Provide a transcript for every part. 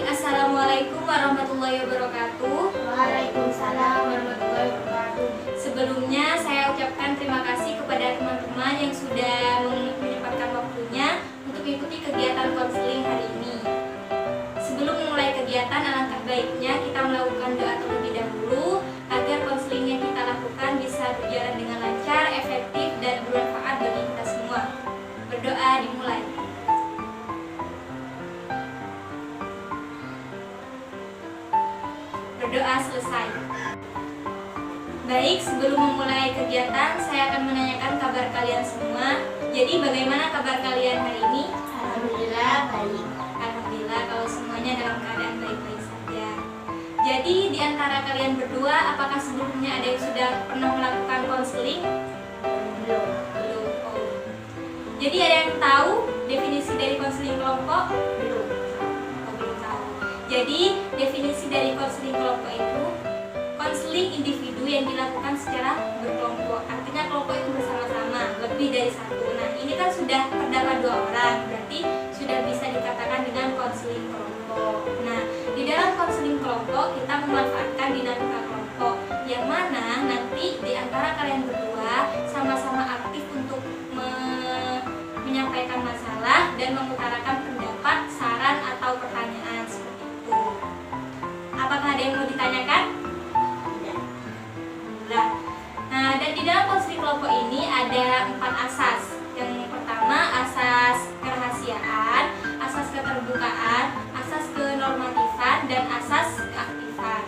Assalamualaikum warahmatullahi wabarakatuh. Waalaikumsalam warahmatullahi wabarakatuh. Sebelumnya saya ucapkan terima kasih kepada teman-teman yang sudah menyempatkan waktunya untuk mengikuti kegiatan konseling hari ini. Sebelum memulai kegiatan, alangkah baiknya kita melakukan doa terlebih dahulu agar konseling yang kita lakukan bisa berjalan dengan lancar, efektif, dan bermanfaat bagi kita semua. Berdoa dimulai. Berdoa selesai. Baik, sebelum memulai kegiatan, saya akan menanyakan kabar kalian semua. Jadi bagaimana kabar kalian hari ini? Alhamdulillah baik. Alhamdulillah kalau semuanya dalam keadaan baik-baik saja. Jadi di antara kalian berdua, apakah sebelumnya ada yang sudah pernah melakukan konseling? Belum. Belum. Oh. Jadi ada yang tahu definisi dari konseling kelompok? Belum. Oh, belum tahu. Jadi definisi dari konseling kelompok itu konseling individu yang dilakukan secara berkelompok. Artinya kelompok itu bersama-sama, lebih dari satu. Nah, ini kan sudah terdapat 2 orang, berarti sudah bisa dikatakan dengan konseling kelompok. Nah, di dalam konseling kelompok kita memanfaatkan dinamika kelompok, yang mana nanti di antara kalian berdua sama-sama aktif untuk menyampaikan masalah dan mengutarakan pendapat, saran atau pertanyaan seperti itu. Apakah ada yang mau ditanyakan? Nah, dan di dalam konseling kelompok ini ada 4 asas. Yang pertama asas kerahasiaan, asas keterbukaan, asas kenormatifan, dan asas keaktifan.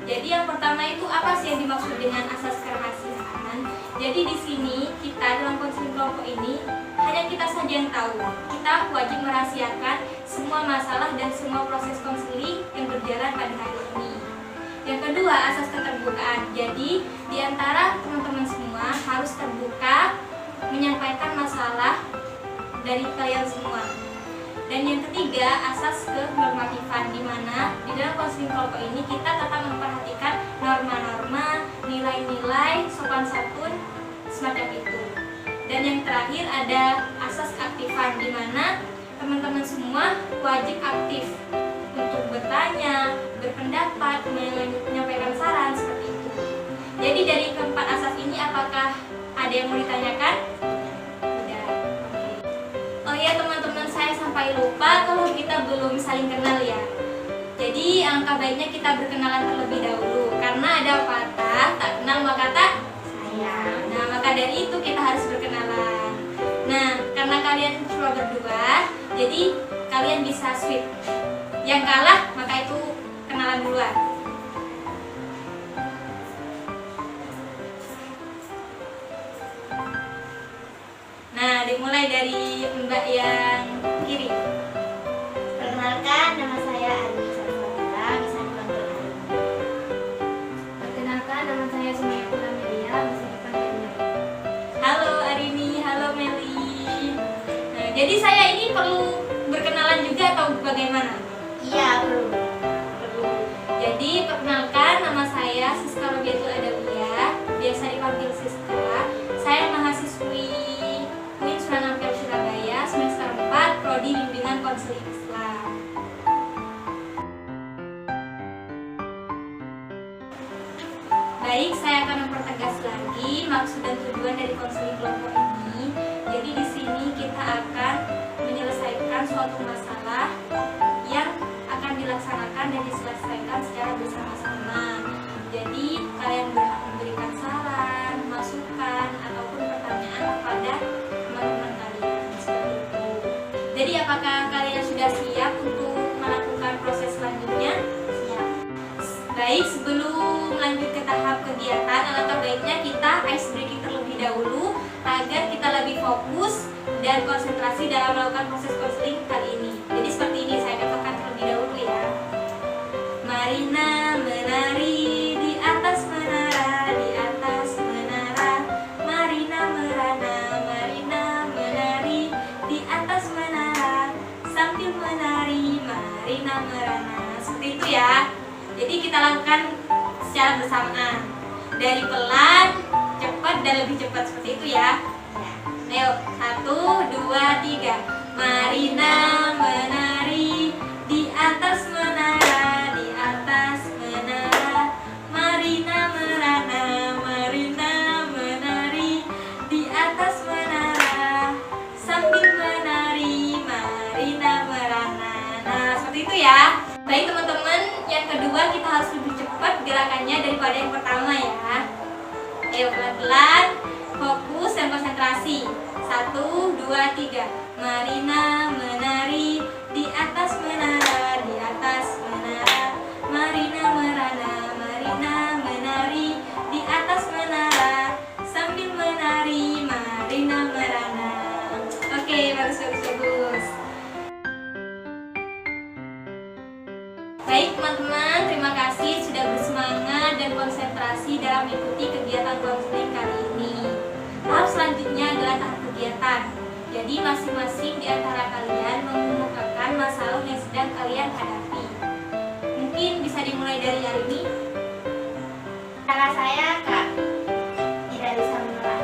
Jadi yang pertama itu apa sih yang dimaksud dengan asas kerahasiaan? Jadi di sini kita dalam konseling kelompok ini hanya kita saja yang tahu. Kita wajib merahasiakan semua masalah dan semua proses konseling yang berjalan pada hari ini. Yang kedua, asas keterbukaan. Jadi, di antara teman-teman semua harus terbuka menyampaikan masalah dari kalian semua. Dan yang ketiga, asas kenormatifan, di mana di dalam konseling kelompok ini kita tetap memperhatikan norma-norma, nilai-nilai, sopan santun, semacam itu. Dan yang terakhir ada asas keaktifan, di mana teman-teman semua wajib aktif untuk bertanya, berpendapat, menyampaikan saran seperti itu. Jadi dari keempat asas ini apakah ada yang mau ditanyakan? Tidak. Oke. Oh ya teman-teman, saya sampai lupa kalau kita belum saling kenal ya. Jadi alangkah baiknya kita berkenalan terlebih dahulu, karena ada patah tak kenal maka tak sayang. Nah maka dari itu kita harus berkenalan. Nah karena kalian cuma berdua, jadi kalian bisa sweet. Yang kalah maka itu kenalan duluan. Nah, dimulai dari Mbak yang kiri. Perkenalkan, nama saya Ari Saraswata, bisa dipanggil Ari. Perkenalkan, nama saya Sumayya Melia, bisa dipanggil Meli. Halo Arini, halo Meli. Nah, jadi saya ini perlu berkenalan juga atau bagaimana? Iya, perlu. Jadi perkenalkan, nama saya Siska Robiatul Adawiyah, biasa dipanggil Siska. Saya mahasiswi UIN Sunan Ampel Surabaya, semester 4, prodi bimbingan konseling Islam. Baik, saya akan mempertegas lagi maksud dan tujuan dari konseling kelompok ini. Jadi di sini kita akan menyelesaikan suatu masalah yang akan dilaksanakan dan diselesaikan secara bersama-sama. Jadi kalian berhak memberikan saran, masukan, ataupun pertanyaan kepada teman-teman kalian seperti itu. Jadi apakah kalian sudah siap untuk melakukan proses selanjutnya? Siap. Baik, sebelum lanjut ke tahap kegiatan, alangkah baiknya kita ice breaking terlebih dahulu agar kita lebih fokus dan konsentrasi dalam melakukan proses konseling kali ini. Jadi seperti ini, saya katakan terlebih dahulu ya. Marina menari di atas menara, di atas menara. Marina merana, Marina menari di atas menara. Sambil menari, Marina merana. Seperti itu ya. Jadi kita lakukan secara bersamaan. Dari pelan, cepat, dan lebih cepat seperti itu ya. Ayo, 1, 2, 3. Marina menari di atas menara. Ayo pelan-pelan, fokus dan konsentrasi. 1, 2, 3. Marina menari di atas menara, di atas menara. Marina merana, Marina menari di atas menara. Sambil menari, Marina merana. Oke, bagus. Baik teman-teman, terima kasih sudah bersemangat dan konsentrasi dalam mengikuti kegiatan counseling kali ini. Tahap selanjutnya adalah tahap kegiatan. Jadi masing-masing di antara kalian mengemukakan masalah yang sedang kalian hadapi. Mungkin bisa dimulai dari hari ini. Salah saya Kak tidak bisa menolak teman.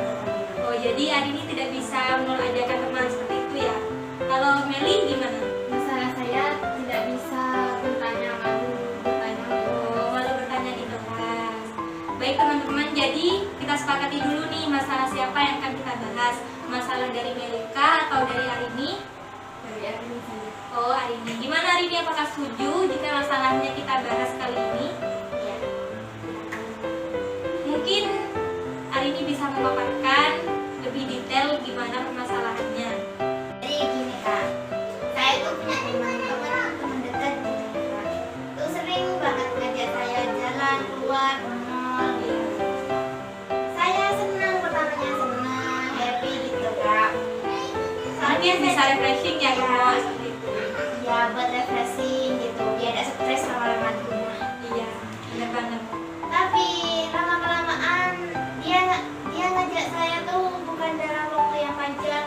Oh, jadi hari ini tidak bisa menolak ajakan teman seperti itu ya. Kalau Meli gimana? Masalah saya tidak bisa bertanya malu bertanya. Oh, malu bertanya di kelas. Baik teman-teman, jadi kita sepakati dulu nih masalah siapa yang akan kita bahas. Masalah dari Melika atau dari Arini? Dari Arini saja. Oh, Arini. Gimana Arini, apakah setuju jika masalahnya kita bahas kali ini? Iya. Mungkin Arini bisa memaparkan lebih detail gimana permasalahannya. Jadi gini Kak, saya tuh punya teman dekat gitu Kak. Tuh sering banget ngajak saya jalan keluar ke mall gitu. Saya senang, pertamanya senang, happy gitu Kak. Mungkin bisa refreshing ya kalau seperti itu. Ya buat refreshing gitu, biar tidak stres lama-lama di rumah. Iya, benar banget. Tapi lama-kelamaan dia ngajak saya tuh bukan dalam waktu yang panjang,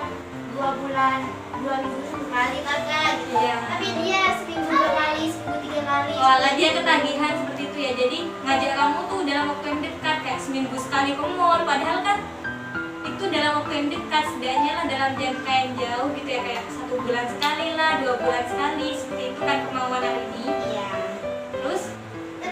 2 bulan, 2 minggu sekali Kakak gitu. Iya. Tapi dia seminggu 2 kali, seminggu 3 kali. Walah, dia ketagihan seperti itu ya. Jadi ngajak kamu tuh dalam waktu yang dekat, kayak seminggu sekali ke mall. Padahal kan itu dalam waktu yang dekat, setidaknya lah dalam jangka yang jauh gitu ya, kayak 1 bulan sekali lah, 2 bulan sekali. Seperti itu kan kemauan hari ini. Iya. Terus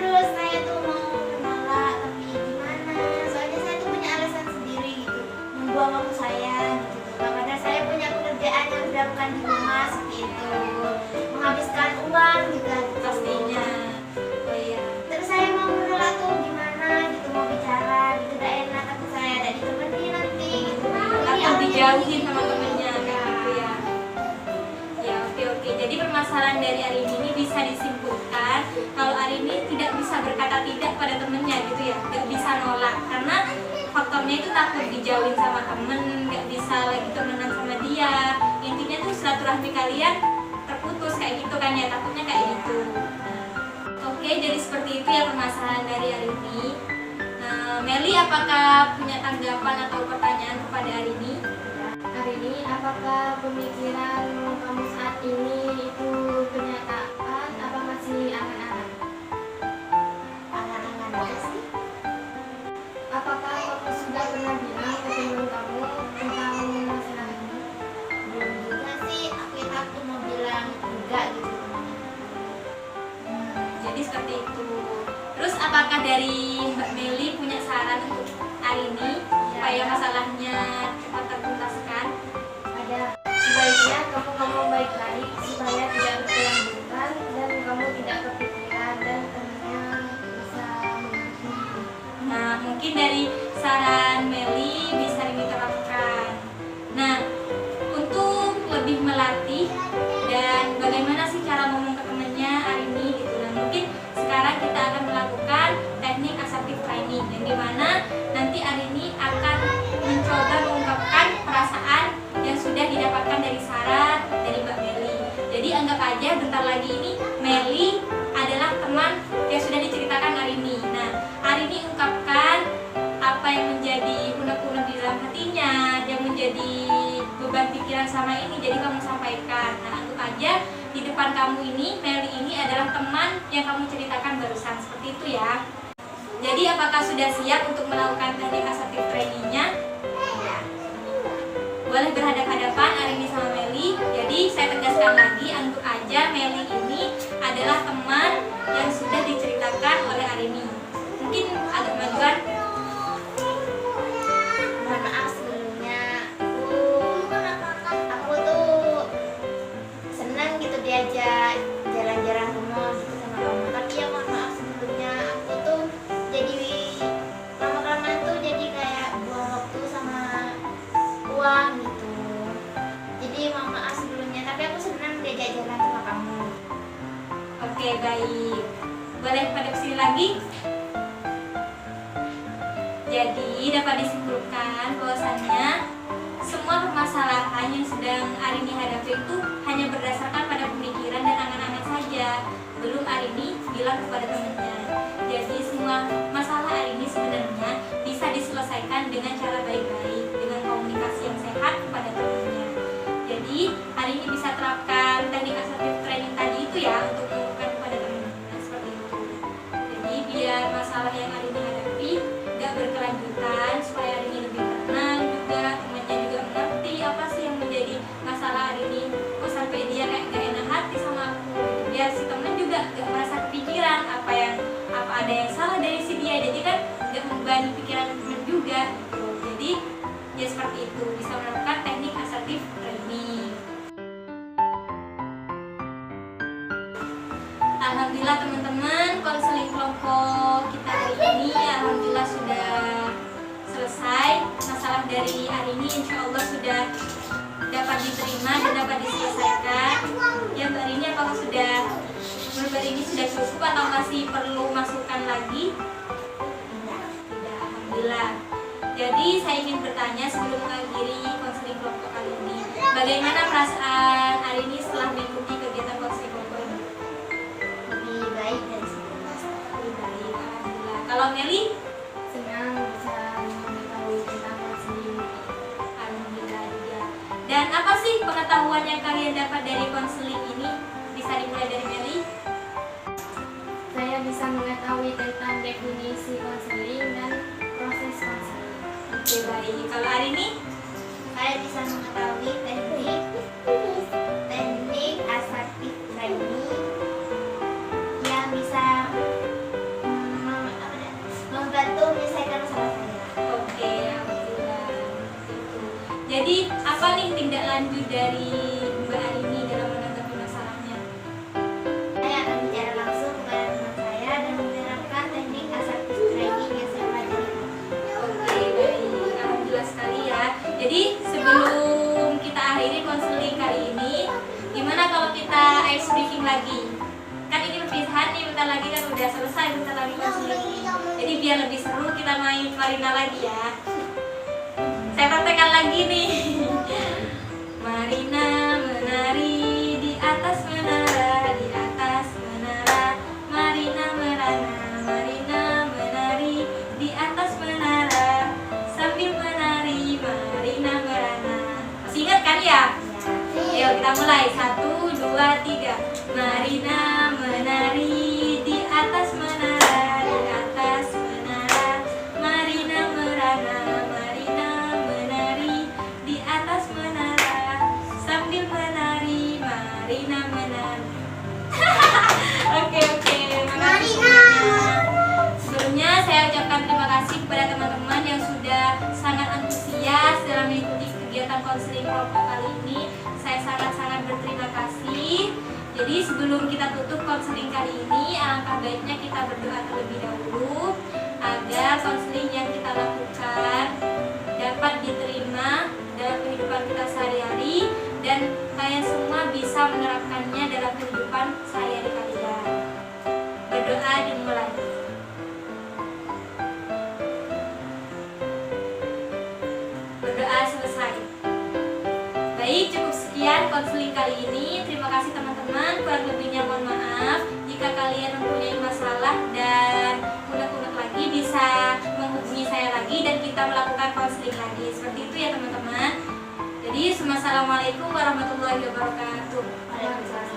Saya tuh mau menolak, tapi gimana? Soalnya saya tuh punya alasan sendiri gitu, membuang waktu saya gitu. Karena saya punya pekerjaan yang sudah bukan di rumah seperti itu, menghabiskan uang juga gitu. pastinya. Oh iya. Terus saya mau menolak tuh gimana gitu, mau bicara gitu, gak enak tapi saya ada ditemenin nanti gitu. Atau dijauhin sama temennya kayak gitu ya. Ya, oke. Jadi permasalahan dari Arini ini bisa disimpulkan kalau Arini tidak bisa berkata tidak pada temennya gitu ya, tidak bisa nolak karena faktornya itu takut dijauhin sama temen, nggak bisa lagi temenan sama dia. Intinya tuh silaturahmi kalian terputus kayak gitu kan ya, takutnya kayak gitu. Oke, jadi seperti itu ya permasalahan dari Arini. Nah, Meli, apakah punya tanggapan atau pertanyaan kepada Arini? Arini, apakah pemikiran kamu saat ini itu kenyataan apa masih angan-angan? Angan-angan aja sih. Apakah kamu sudah pernah bilang ke teman kamu tentang masalah ini? Belum juga sih, aku takut mau bilang enggak gitu. Jadi seperti itu. Terus apakah dari Mbak Meli punya saran untuk Arini supaya masalahnya cepat tertuntaskan? Ada. Sebaiknya kamu ngomong baik-baik supaya tidak berkelanjutan dan kamu tidak kepikiran dan temannya bisa mengerti. Nah, mungkin dari saran Meli bisa diterapkan. Nah, untuk lebih melatih dan bagaimana sih cara ngomong ke temannya Arini gitu. Nah, mungkin sekarang kita akan melakukan teknik assertive training yang dimana nanti Arini akan mencoba mengungkapkan perasaan yang sudah didapatkan dari saran dari Mbak Meli. Jadi anggap aja bentar lagi ini Meli adalah teman yang sudah diceritakan Arini. Nah, Arini ungkapkan apa yang menjadi unek-unek di dalam hatinya, yang menjadi beban pikiran sama ini, jadi kamu sampaikan. Nah, anggap aja di depan kamu ini, Meli ini adalah teman yang kamu ceritakan barusan, seperti itu ya. Jadi apakah sudah siap untuk melakukan teknik assertive trainingnya? Boleh berhadapan-hadapan Arini sama Meli. Jadi saya tegaskan lagi, anggap aja Meli ini adalah teman yang sudah diceritakan oleh Arini. Mungkin agak majuan. Mohon maaf sebelumnya, aku tuh senang gitu diajak jalan-jalan ke mall gitu sama kamu. Tapi ya mohon maaf sebelumnya, aku tuh jadi lama-kelamaan tuh jadi kayak lagi? Jadi dapat disimpulkan bahwasannya semua permasalahan yang sedang Arini hadapi itu hanya berdasarkan pada pemikiran dan angan-angan saja, belum Arini bilang kepada temannya. Jadi semua masalah Arini sebenarnya bisa diselesaikan dengan cara baik-baik, dengan komunikasi yang sehat kepada temannya. Jadi Arini bisa terapkan teknik assertive training tadi itu ya untuk mengungkapkan kepada temannya seperti itu. Jadi biar masalah yang Arini hadapi gak berkelanjutan, supaya Arini lebih tenang juga, temannya juga mengerti apa sih yang menjadi masalah Arini. Kok sampai dia kayak gak enak hati sama aku, biar si temen juga gak merasa kepikiran apa ada yang salah dari si dia, jadi kan gak membebani pikiran temen juga gitu. Jadi ya seperti itu, bisa menerapkan teknik assertive training. Alhamdulillah teman-teman, konseling kelompok kita hari ini alhamdulillah sudah selesai. Masalah dari hari ini insya Allah sudah dapat diterima dan dapat diselesaikan. Ya Mbak Rini, apakah sudah menurut Mbak Rini sudah cukup atau masih perlu masukan lagi? Tidak, alhamdulillah. Jadi saya ingin bertanya sebelum mengakhiri konseling kelompok kali ini, bagaimana perasaan hari ini setelah mengikuti kegiatan konseling kelompok ini? Lebih baik dari sebelumnya. Lebih baik, alhamdulillah. Kalau Meli? Senang bisa mengetahui tentang konseling. Alhamdulillah juga. Dan apa sih pengetahuan yang kalian dapat dari konseling ini? Bisa dimulai dari Meli? Saya bisa mengetahui tentang definisi konseling dan proses konseling. Oke, baik. Kalau hari ini? Saya bisa mengetahui teknik assertive training yang bisa membantu menyelesaikan masalah saya. Oke, alhamdulillah. Gitu. Jadi, apa nih tindak lanjut dari Mbak Arini dalam menanggapi masalahnya? Saya akan bicara langsung kepada teman saya dan menerapkan teknik assertive training yang saya pelajari. Oke, baik. Alhamdulillah sekali ya. Jadi, sebelum kita akhiri konseling kali ini, gimana kalau kita ice breaking lagi? Kan ini perpisahan nih, bentar lagi kan udah selesai, bentar lagi konseling ini. Jadi biar lebih seru kita main Marina lagi ya. Saya praktekkan lagi nih. Marina menari di atas menara, di atas menara. Marina merana, Marina menari di atas menara. Sambil menari, Marina merana. Masih ingat kan ya? Ayo kita mulai. 1, 2, 3. Marina menari di atas menara, di atas menara. Marina merana, Marina menari di atas menara. Sambil menari, Marina menari. Oke, makasih semuanya. Sebelumnya saya ucapkan terima kasih kepada teman-teman yang sudah sangat antusias dalam mengikuti kegiatan konseling kelompok kali ini. Saya sangat-sangat berterima kasih. Jadi sebelum kita tutup konseling kali ini, alangkah baiknya kita berdoa terlebih dahulu agar konseling yang kita lakukan dapat diterima dalam kehidupan kita sehari-hari dan kalian semua bisa menerapkannya dalam kehidupan sehari-hari kalian. Berdoa dimulai. Berdoa selesai. Baik, cukup sekian konseling kali ini. Terima kasih teman-teman. Kurang lebihnya mohon maaf. Jika kalian mempunyai masalah dan unek-unek lagi, bisa menghubungi saya lagi dan kita melakukan konseling lagi. Seperti itu ya teman-teman. Jadi, assalamualaikum warahmatullahi wabarakatuh. Waalaikumsalam.